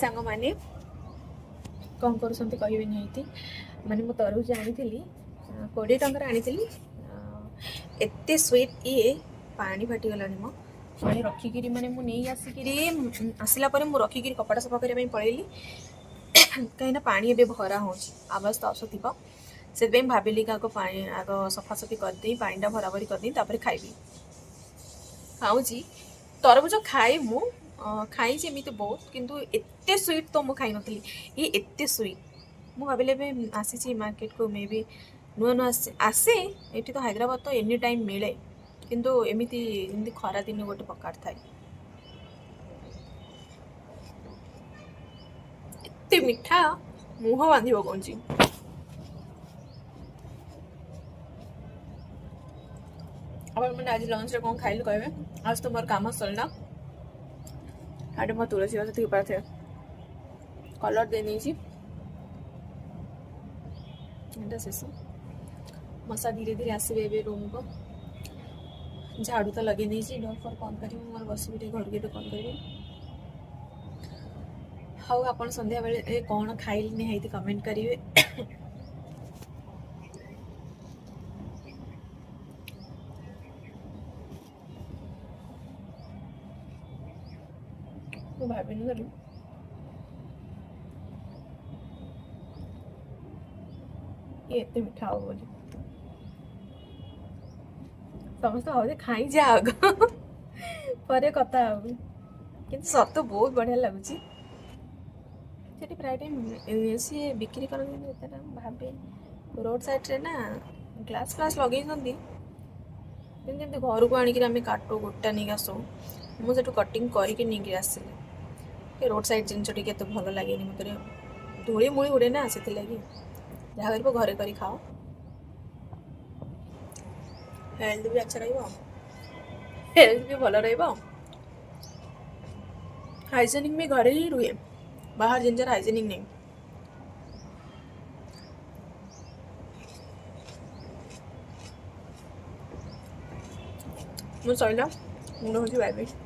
सांग मैंने कौन कर कहबे नहीं माने मु तरबूज आनी 20 टंकर आनी एत स्वीट ये पानी फाटीगला मो पानी रखिकी माने मु नहीं आसिक आसला रखिकी कपड़ा सफा करने पलैली कहीं पानी ए भरा हो आवाज तो आसुव से भाविली आग पानी आग सफासफी करदे पानी भरा भरी करदे खाइबी खाऊँ तरबूज खाए मु खाई एमती बहुत किंतु एते स्वीट तो मुझे खाई नी ये एते स्वीट मु भाविले आसी मार्केट को मे बी नुआ नुआ आसे ये तो हैदराबाद तो एनी टाइम मिले किंतु एमती खरा दिन गोटे प्रकार थाए एते मिठा मुह बांध कौन मैंने आज लंच कौन खाइल कहे आज तो मोर काम सरला आटे मो तुलसी गछ थी पाथे कलर दे नहीं शेष मशा धीरे धीरे आसवे रूम को झाड़ू तो लगे नहीं डोर फर कौन कर मोर बस घर गेट कौन करी हाँ आप संध्या बेले कौन खाइल नहीं कमेंट करेंगे ମୁଁ ଭାବିନି କଲି ଏତେ ମିଠା ହବ ବୋଲି ସମସ୍ତେ ଭାବୁଛି ଖାଇ ଯା ଆଗ ପରେ କଥା ହବୁ କିନ୍ତୁ ସତ ବହୁତ ବଢ଼ିଆ ଲାଗୁଛି ସେଠି ପ୍ରାୟ ଟାଇମ୍ ସିଏ ବିକ୍ରି କରନ୍ତି ଯେତେଟା ଭାବେ ରୋଡ଼ ସାଇଡ଼୍ରେ ନା ଗ୍ଲାସ୍ ଫ୍ଲାସ୍ ଲଗେଇଛନ୍ତି ଯେମିତି ଘରକୁ ଆଣିକି ଆମେ କାଟୁ ଗୋଟା ନେଇକି ଆସୁ ମୁଁ ସେଠୁ କଟିଂ କରିକି ନେଇକି ଆସିଲି रोड साइड जिन तो भल लगे मत धूली मूली उड़े ना से लगी जहाँ कर घरे कर खाओ हेल्थ भी अच्छा हेल्थ भी भल हाइजेनिक भी घरे ही रुहे बाहर जिनर हाइजेनिक नहीं मुझे सैला मुझे हूँ बाय बाय।